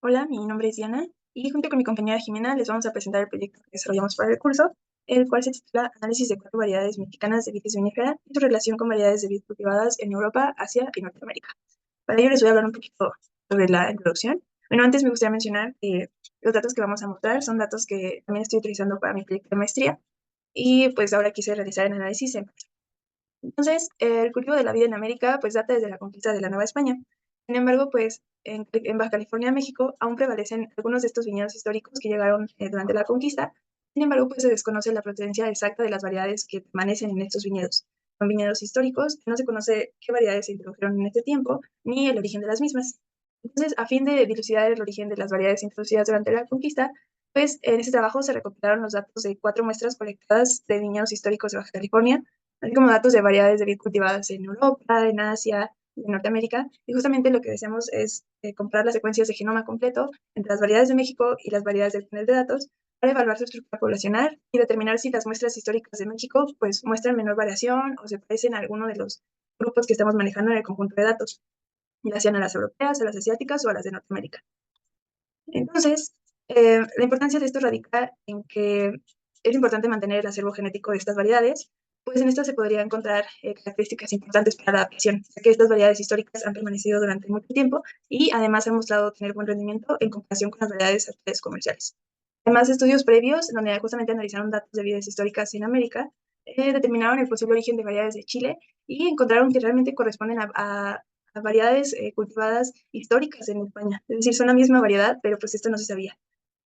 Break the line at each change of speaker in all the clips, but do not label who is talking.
Hola, mi nombre es Diana y junto con mi compañera Jimena les vamos a presentar el proyecto que desarrollamos para el curso, el cual se titula Análisis de cuatro variedades mexicanas de vitis vinífera y su relación con variedades de vid cultivadas en Europa, Asia y Norteamérica. Para ello les voy a hablar un poquito sobre la introducción. Bueno, antes me gustaría mencionar que los datos que vamos a mostrar son datos que también estoy utilizando para mi proyecto de maestría y pues ahora quise realizar el análisis en. Entonces, el cultivo de la vid en América pues data desde la conquista de la Nueva España. Sin embargo, pues en Baja California, México, aún prevalecen algunos de estos viñedos históricos que llegaron durante la conquista. Sin embargo, pues se desconoce la procedencia exacta de las variedades que permanecen en estos viñedos. Son viñedos históricos, no se conoce qué variedades se introdujeron en este tiempo, ni el origen de las mismas. Entonces, a fin de dilucidar el origen de las variedades introducidas durante la conquista, pues en ese trabajo se recopilaron los datos de cuatro muestras colectadas de viñedos históricos de Baja California, así como datos de variedades de vid cultivadas en Europa, en Asia, en Norteamérica, y justamente lo que deseamos es comparar las secuencias de genoma completo entre las variedades de México y las variedades del panel de datos para evaluar su estructura poblacional y determinar si las muestras históricas de México pues muestran menor variación o se parecen a alguno de los grupos que estamos manejando en el conjunto de datos, ya sean a las europeas, a las asiáticas o a las de Norteamérica. Entonces, la importancia de esto radica en que es importante mantener el acervo genético de estas variedades, pues en esto se podría encontrar características importantes para la adaptación, ya que estas variedades históricas han permanecido durante mucho tiempo y además han mostrado tener buen rendimiento en comparación con las variedades actuales comerciales. Además, estudios previos, donde justamente analizaron datos de vidas históricas en América, determinaron el posible origen de variedades de Chile y encontraron que realmente corresponden a variedades cultivadas históricas en España. Es decir, son la misma variedad, pero pues esto no se sabía.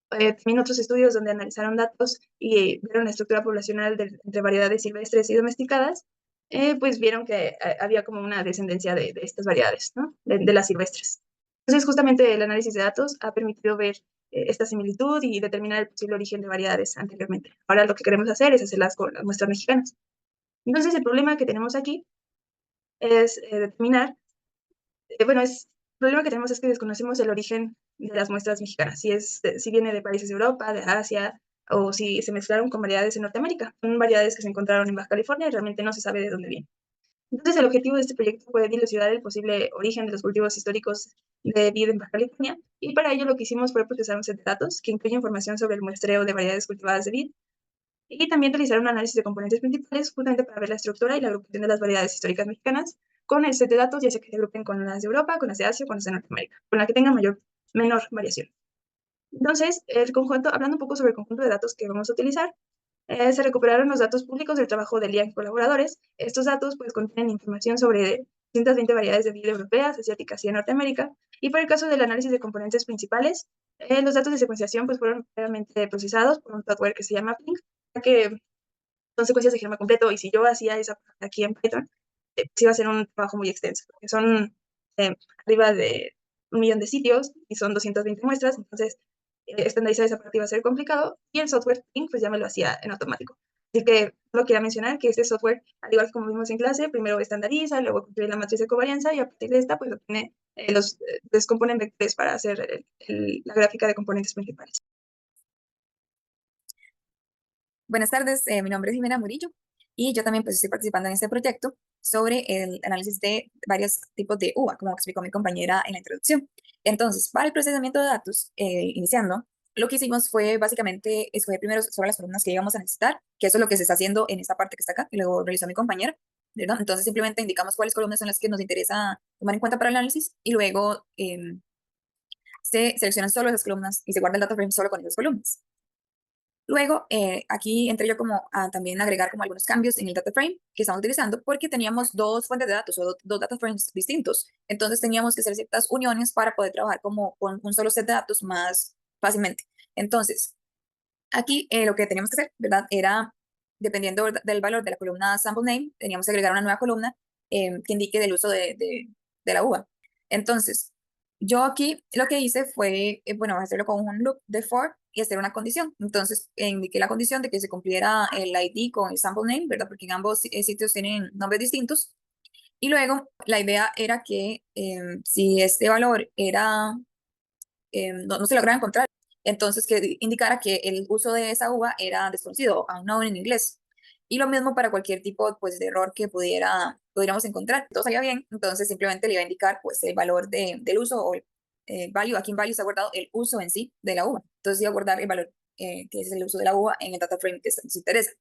También otros estudios donde analizaron datos y vieron la estructura poblacional entre variedades silvestres y domesticadas, pues vieron que había como una descendencia de estas variedades, ¿no? De las silvestres. Entonces, justamente el análisis de datos ha permitido ver esta similitud y determinar el posible origen de variedades anteriormente. Ahora lo que queremos hacer es hacerlas con las muestras mexicanas. Entonces, el problema que tenemos aquí es determinar bueno, el problema que tenemos es que desconocemos el origen de las muestras mexicanas, si viene de países de Europa, de Asia, o si se mezclaron con variedades en Norteamérica. Son variedades que se encontraron en Baja California y realmente no se sabe de dónde vienen. Entonces, el objetivo de este proyecto fue dilucidar el posible origen de los cultivos históricos de vid en Baja California, y para ello lo que hicimos fue procesar un set de datos que incluye información sobre el muestreo de variedades cultivadas de vid, y también realizar un análisis de componentes principales justamente para ver la estructura y la agrupación de las variedades históricas mexicanas con el set de datos, ya sea que se agrupen con las de Europa, con las de Asia o con las de Norteamérica, con la que tenga menor variación. Entonces, el conjunto, hablando un poco sobre el conjunto de datos que vamos a utilizar, se recuperaron los datos públicos del trabajo del IAN y colaboradores. Estos datos pues contienen información sobre 120 variedades de vid europeas, asiáticas y de Norteamérica. Y para el caso del análisis de componentes principales, los datos de secuenciación pues fueron previamente procesados por un software que se llama Ping, ya que son secuencias de genoma completo, y si yo hacía esa parte aquí en Python, pues iba a ser un trabajo muy extenso, porque son arriba de 1 millón de sitios y son 220 muestras, entonces estandarizar esa parte iba a ser complicado, y el software Ping pues ya me lo hacía en automático. Así que lo quiero mencionar que este software, al igual que como vimos en clase, primero estandariza, luego construye la matriz de covarianza y a partir de esta pues obtiene descomponen vectores para hacer la gráfica de componentes principales.
Buenas tardes, mi nombre es Jimena Murillo y yo también pues estoy participando en este proyecto sobre el análisis de varios tipos de uva, como explicó mi compañera en la introducción. Entonces, para el procesamiento de datos, iniciando, lo que hicimos fue básicamente escoger primero sobre las columnas que íbamos a necesitar, que eso es lo que se está haciendo en esta parte que está acá, y luego realizó mi compañera, ¿verdad? Entonces simplemente indicamos cuáles columnas son las que nos interesa tomar en cuenta para el análisis y luego se seleccionan solo esas columnas y se guarda el data frame solo con esas columnas. Luego, aquí entré yo como a también agregar como algunos cambios en el data frame que estamos utilizando porque teníamos dos fuentes de datos o dos data frames distintos. Entonces teníamos que hacer ciertas uniones para poder trabajar como con un solo set de datos más fácilmente. Entonces, aquí lo que teníamos que hacer, ¿verdad? Era, dependiendo del valor de la columna sample name, teníamos que agregar una nueva columna que indique el uso de la uva. Entonces, yo aquí lo que hice fue, bueno, hacerlo con un loop de for y hacer una condición. Entonces, indiqué la condición de que se cumpliera el ID con el sample name, ¿verdad? Porque en ambos sitios tienen nombres distintos. Y luego, la idea era que si este valor era, no se lograba encontrar, entonces que indicara que el uso de esa uva era desconocido, unknown en inglés. Y lo mismo para cualquier tipo pues, de error que pudiéramos encontrar. Todo salía bien, entonces simplemente le iba a indicar pues, el valor del uso value, aquí en value está guardado el uso en sí de la uva. Entonces iba a guardar el valor que es el uso de la uva en el data frame que nos interesa.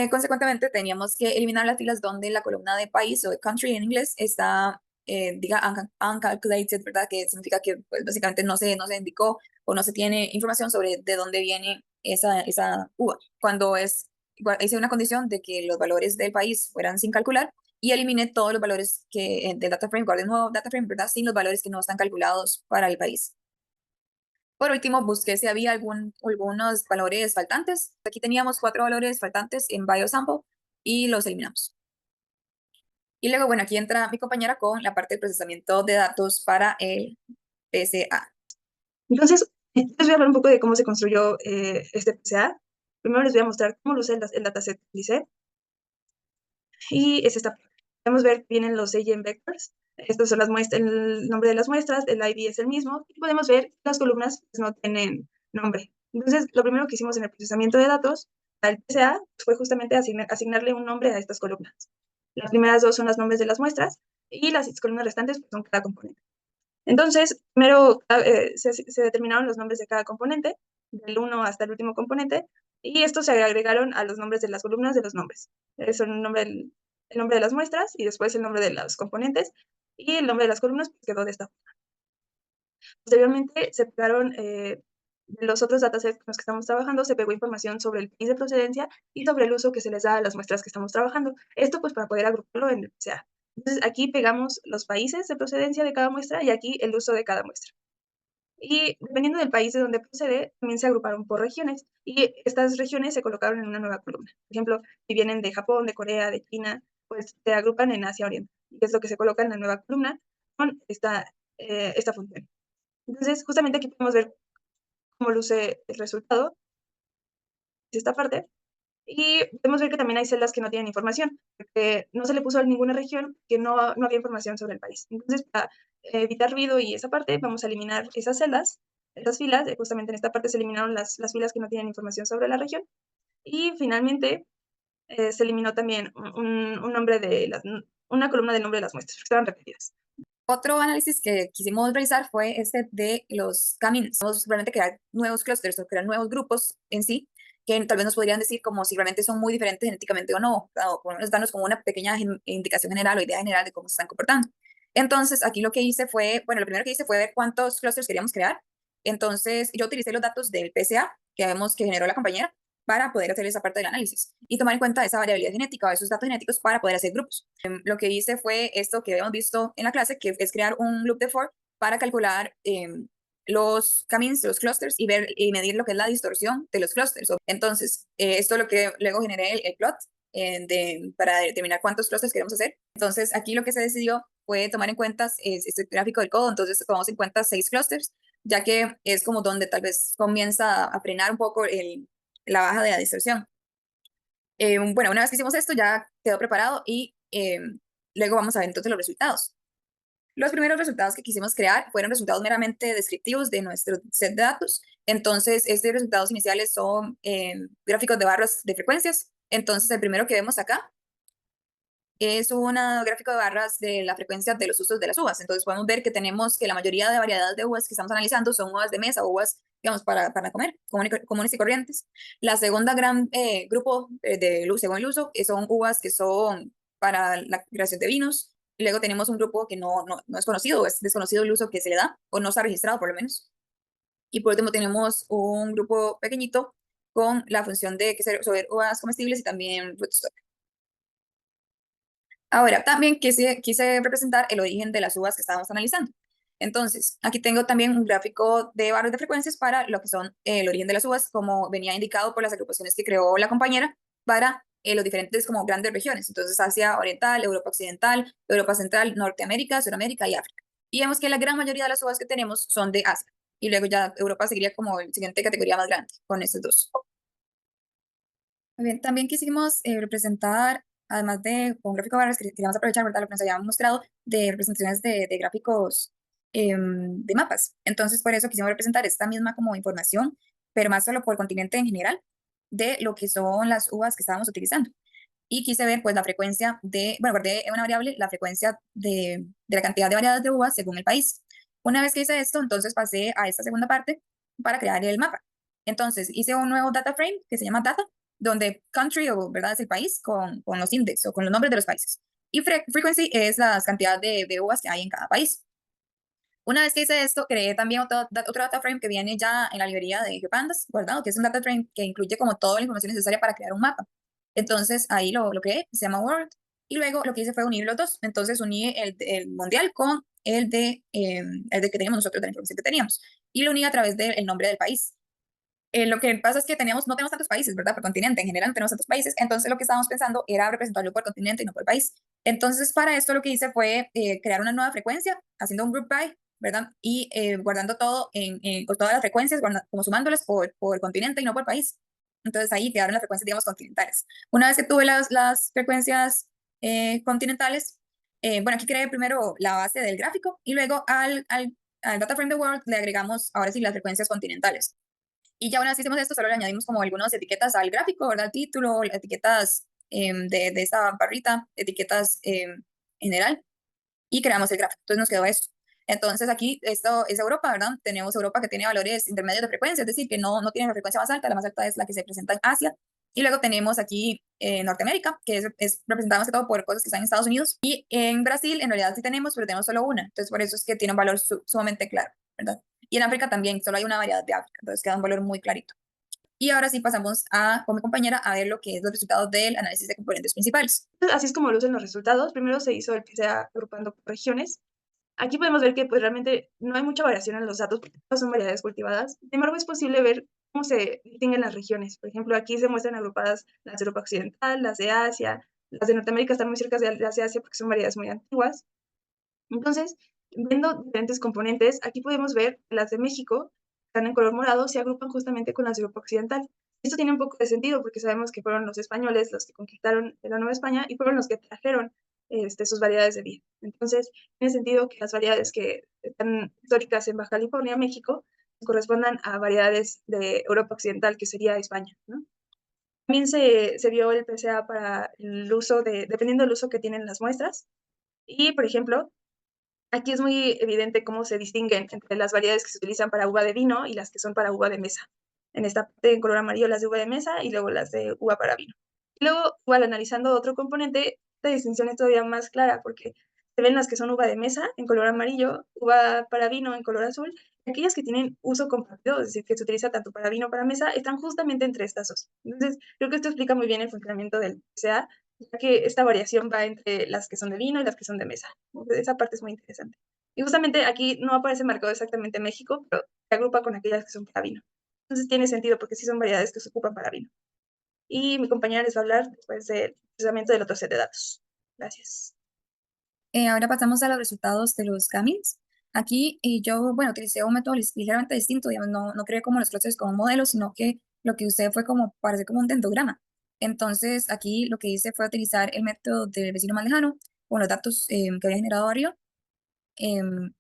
Consecuentemente, teníamos que eliminar las filas donde la columna de país o de country en inglés está, diga, uncalculated, ¿verdad? Que significa que pues, básicamente no se indicó o no se tiene información sobre de dónde viene esa uva. Cuando hice una condición de que los valores del país fueran sin calcular y eliminé todos los valores del data frame, guardé un nuevo data frame, ¿verdad? Sin los valores que no están calculados para el país. Por último, busqué si había algunos valores faltantes. Aquí teníamos 4 valores faltantes en biosample y los eliminamos. Y luego, bueno, aquí entra mi compañera con la parte de procesamiento de datos para el PCA.
Entonces, les voy a hablar un poco de cómo se construyó este PCA. Primero les voy a mostrar cómo lo usé el dataset que utilicé. Y es esta. Podemos ver que vienen los Eigen vectors. Estas son las muestras, el nombre de las muestras, el ID es el mismo. Y podemos ver que las columnas pues, no tienen nombre. Entonces, lo primero que hicimos en el procesamiento de datos al PCA fue justamente asignarle un nombre a estas columnas. Las primeras dos son los nombres de las muestras y las columnas restantes pues, son cada componente. Entonces, primero se determinaron los nombres de cada componente, del 1 hasta el último componente, y estos se agregaron a los nombres de las columnas de los nombres. Son el nombre de las muestras y después el nombre de los componentes, y el nombre de las columnas pues, quedó de esta forma. Posteriormente, se pegaron de los otros datasets con los que estamos trabajando, se pegó información sobre el país de procedencia y sobre el uso que se les da a las muestras que estamos trabajando. Esto pues para poder agruparlo en el PCA. Entonces aquí pegamos los países de procedencia de cada muestra y aquí el uso de cada muestra. Y dependiendo del país de donde procede, también se agruparon por regiones y estas regiones se colocaron en una nueva columna. Por ejemplo, si vienen de Japón, de Corea, de China, pues se agrupan en Asia Oriental y es lo que se coloca en la nueva columna con esta función. Entonces, justamente aquí podemos ver cómo luce el resultado de esta parte. Y podemos ver que también hay celdas que no tienen información, porque no se le puso a ninguna región que no había información sobre el país. Entonces, para evitar ruido y esa parte, vamos a eliminar esas celdas, esas filas. Justamente en esta parte se eliminaron las filas que no tienen información sobre la región. Y finalmente, se eliminó también un nombre una columna del nombre de las muestras, porque estaban repetidas.
Otro análisis que quisimos realizar fue este de los caminos. Vamos realmente crear nuevos clústeres o crear nuevos grupos en sí, que tal vez nos podrían decir como si realmente son muy diferentes genéticamente o no, o por lo menos darnos como una pequeña indicación general o idea general de cómo se están comportando. Entonces, aquí lo que hice fue, bueno, lo primero que hice fue ver cuántos clústeres queríamos crear. Entonces, yo utilicé los datos del PCA que vemos que generó la compañera para poder hacer esa parte del análisis y tomar en cuenta esa variabilidad genética o esos datos genéticos para poder hacer grupos. Lo que hice fue esto que habíamos visto en la clase, que es crear un loop de for para calcular los caminos, los clusters y ver y medir lo que es la distorsión de los clusters. Entonces, esto es lo que luego generé el plot para determinar cuántos clusters queremos hacer. Entonces, aquí lo que se decidió fue tomar en cuenta este gráfico del codo. Entonces, tomamos en cuenta 6 clusters, ya que es como donde tal vez comienza a frenar un poco la baja de la distorsión. Bueno, una vez que hicimos esto ya quedó preparado y luego vamos a ver entonces los resultados. Los primeros resultados que quisimos crear fueron resultados meramente descriptivos de nuestro set de datos. Entonces, estos resultados iniciales son gráficos de barras de frecuencias. Entonces, el primero que vemos acá es un gráfico de barras de la frecuencia de los usos de las uvas. Entonces podemos ver que tenemos que la mayoría de variedades de uvas que estamos analizando son uvas de mesa, uvas, digamos, para comer, comunes y corrientes. La segunda gran grupo según el uso son uvas que son para la creación de vinos. Y luego tenemos un grupo que no es conocido, es desconocido el uso que se le da, o no está registrado por lo menos. Y por último tenemos un grupo pequeñito con la función de que sobre uvas comestibles y también rootstock. Ahora, también quise representar el origen de las uvas que estábamos analizando. Entonces, aquí tengo también un gráfico de barras de frecuencias para lo que son el origen de las uvas, como venía indicado por las agrupaciones que creó la compañera para los diferentes como grandes regiones. Entonces, Asia Oriental, Europa Occidental, Europa Central, Norteamérica, Sudamérica y África. Y vemos que la gran mayoría de las uvas que tenemos son de Asia. Y luego ya Europa seguiría como la siguiente categoría más grande con estos dos. Bien, también quisimos representar, además de un gráfico de barras, que queríamos aprovechar, ¿verdad? Lo que nos habían mostrado de representaciones de gráficos de mapas. Entonces, por eso quisimos representar esta misma como información, pero más solo por continente en general, de lo que son las uvas que estábamos utilizando. Y quise ver, pues, la frecuencia bueno, guardé en una variable la frecuencia de la cantidad de variedades de uvas según el país. Una vez que hice esto, entonces pasé a esta segunda parte para crear el mapa. Entonces hice un nuevo data frame que se llama data, donde country o verdad es el país con los índices o con los nombres de los países. Y frequency es la cantidad de uvas que hay en cada país. Una vez que hice esto, creé también otro data frame que viene ya en la librería de GeoPandas, guardado, que es un data frame que incluye como toda la información necesaria para crear un mapa. Entonces ahí lo creé, se llama World, y luego lo que hice fue unir los dos. Entonces uní el mundial con el de que teníamos nosotros, de la información que teníamos, y lo uní a través del nombre del país. Lo que pasa es que no tenemos tantos países, ¿verdad? Por continente, en general no tenemos tantos países, entonces lo que estábamos pensando era representarlo por continente y no por país. Entonces, para esto lo que hice fue crear una nueva frecuencia, haciendo un group by, ¿verdad? Y guardando todo con todas las frecuencias, como sumándolas por continente y no por país. Entonces ahí quedaron las frecuencias, digamos, continentales. Una vez que tuve las frecuencias continentales, bueno, aquí creé primero la base del gráfico y luego al data frame de world le agregamos ahora sí las frecuencias continentales. Y ya una vez hicimos esto, solo le añadimos como algunas etiquetas al gráfico, ¿verdad? El título, etiquetas de esta barrita, etiquetas general, y creamos el gráfico. Entonces nos quedó eso. Entonces aquí esto es Europa, ¿verdad? Tenemos Europa que tiene valores intermedios de frecuencia, es decir, que no tiene la frecuencia la más alta es la que se presenta en Asia. Y luego tenemos aquí Norteamérica, que es representada más que todo por cosas que están en Estados Unidos. Y en Brasil, en realidad sí tenemos, pero tenemos solo una. Entonces por eso es que tiene un valor sumamente claro, ¿verdad? Y en África también, solo hay una variedad de África, entonces queda un valor muy clarito. Y ahora sí pasamos con mi compañera a ver lo que es los resultados del análisis de componentes principales.
Así es como lucen los resultados. Primero se hizo el PCA agrupando por regiones. Aquí podemos ver que pues realmente no hay mucha variación en los datos porque todas son variedades cultivadas. Sin embargo, es posible ver cómo se distinguen las regiones. Por ejemplo, aquí se muestran agrupadas las de Europa Occidental, las de Asia, las de Norteamérica están muy cerca de las de Asia porque son variedades muy antiguas. Entonces, viendo diferentes componentes, aquí podemos ver que las de México, que están en color morado, se agrupan justamente con las de Europa Occidental. Esto tiene un poco de sentido porque sabemos que fueron los españoles los que conquistaron la Nueva España y fueron los que trajeron sus variedades de vid. Entonces, tiene sentido que las variedades que están históricas en Baja California, México, correspondan a variedades de Europa Occidental, que sería España, ¿no? También se vio el PCA para el uso dependiendo del uso que tienen las muestras. Y, por ejemplo, aquí es muy evidente cómo se distinguen entre las variedades que se utilizan para uva de vino y las que son para uva de mesa. En esta parte, en color amarillo, las de uva de mesa y luego las de uva para vino. Y luego, igual analizando otro componente, esta distinción es todavía más clara porque se ven las que son uva de mesa en color amarillo, uva para vino en color azul, y aquellas que tienen uso compartido, es decir, que se utiliza tanto para vino como para mesa, están justamente entre estas dos. Entonces, creo que esto explica muy bien el funcionamiento del PCA, ya que esta variación va entre las que son de vino y las que son de mesa. Esa parte es muy interesante. Y justamente aquí no aparece marcado exactamente México, pero se agrupa con aquellas que son para vino. Entonces tiene sentido porque sí son variedades que se ocupan para vino. Y mi compañera les va a hablar después del procesamiento del otro set de datos. Gracias.
Ahora pasamos a los resultados de los gamins. Aquí yo, bueno, utilicé un método ligeramente distinto, digamos, no creé como los clusters como modelos, sino que lo que usé fue como, parece como un dendrograma. Entonces, aquí lo que hice fue utilizar el método del vecino más lejano con los datos que había generado arriba. Em,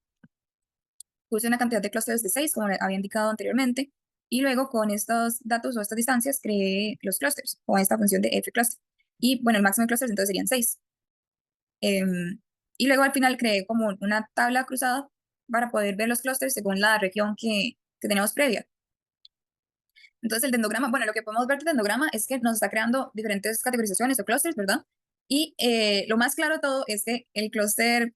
Puse una cantidad de clústeres de 6, como había indicado anteriormente, y luego con estos datos o estas distancias creé los clústeres con esta función de f-cluster. Y bueno, el máximo de clústeres entonces serían 6. Y luego al final creé como una tabla cruzada para poder ver los clústeres según la región que tenemos previa. Entonces el dendrograma, bueno, lo que podemos ver del dendrograma es que nos está creando diferentes categorizaciones o clústeres, ¿verdad? Y lo más claro de todo es que este clúster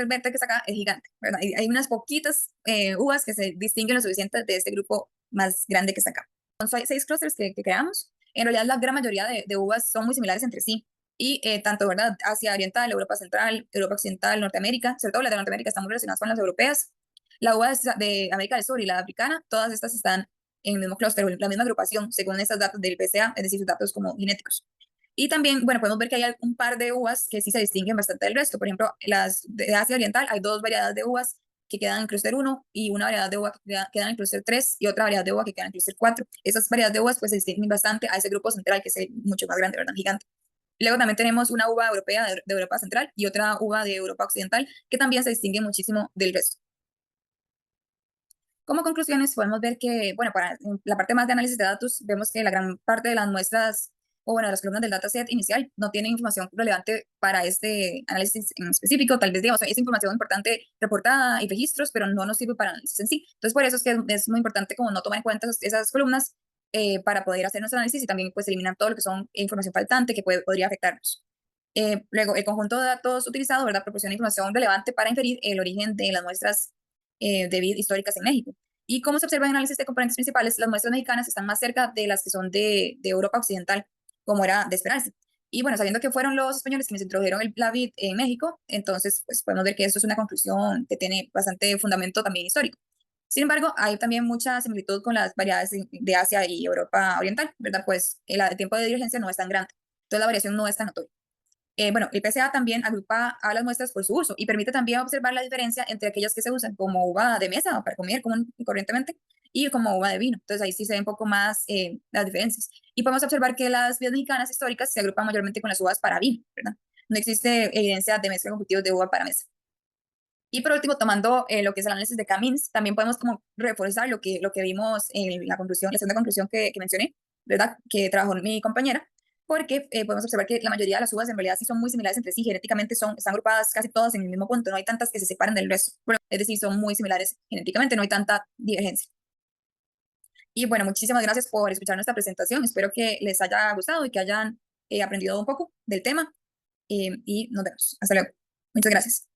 verde que está acá es gigante, ¿verdad? Y hay unas poquitas uvas que se distinguen lo suficiente de este grupo más grande que está acá. Son 6 clústeres que creamos. En realidad la gran mayoría de uvas son muy similares entre sí. Y tanto, ¿verdad? Asia Oriental, Europa Central, Europa Occidental, Norteamérica, sobre todo las de Norteamérica están muy relacionadas con las europeas. La uva de América del Sur y la africana, todas estas están en el mismo clúster, la misma agrupación, según estos datos del PCA, es decir, sus datos como genéticos. Y también, bueno, podemos ver que hay un par de uvas que sí se distinguen bastante del resto. Por ejemplo, las de Asia Oriental, hay 2 variedades de uvas que quedan en clúster 1 y una variedad de uva que queda en clúster 3 y otra variedad de uva que queda en clúster 4. Esas variedades de uvas pues se distinguen bastante a ese grupo central que es mucho más grande, ¿verdad? Gigante. Luego también tenemos una uva europea de Europa Central y otra uva de Europa Occidental que también se distingue muchísimo del resto. Como conclusiones, podemos ver que, bueno, para la parte más de análisis de datos, vemos que la gran parte de las muestras o bueno, las columnas del dataset inicial no tienen información relevante para este análisis en específico, tal vez digamos, es información importante reportada y registros, pero no nos sirve para análisis en sí. Entonces, por eso es que es muy importante como no tomar en cuenta esas columnas para poder hacer nuestro análisis y también pues eliminar todo lo que son información faltante que podría afectarnos. Luego, el conjunto de datos utilizado, ¿verdad?, proporciona información relevante para inferir el origen de las muestras de vid históricas en México. Y como se observa en análisis de componentes principales, las muestras mexicanas están más cerca de las que son de Europa Occidental, como era de esperarse. Y bueno, sabiendo que fueron los españoles quienes introdujeron la vid en México, entonces pues podemos ver que esto es una conclusión que tiene bastante fundamento también histórico. Sin embargo, hay también mucha similitud con las variedades de Asia y Europa Oriental, ¿verdad? Pues el tiempo de divergencia no es tan grande, entonces la variación no es tan notoria. Bueno, el PSA también agrupa a las muestras por su uso y permite también observar la diferencia entre aquellas que se usan como uva de mesa o para comer común y corrientemente y como uva de vino. Entonces ahí sí se ve un poco más las diferencias. Y podemos observar que las vidas mexicanas históricas se agrupan mayormente con las uvas para vino, ¿verdad? No existe evidencia de mezcla con cultivos de uva para mesa. Y por último, tomando lo que es el análisis de Camins, también podemos como reforzar lo que vimos en la conclusión, la segunda conclusión que mencioné, ¿verdad? Que trabajó mi compañera, porque podemos observar que la mayoría de las uvas en realidad sí son muy similares entre sí, genéticamente están agrupadas casi todas en el mismo punto, no hay tantas que se separen del resto, es decir, son muy similares genéticamente, no hay tanta divergencia. Y bueno, muchísimas gracias por escuchar nuestra presentación, espero que les haya gustado y que hayan aprendido un poco del tema y nos vemos. Hasta luego. Muchas gracias.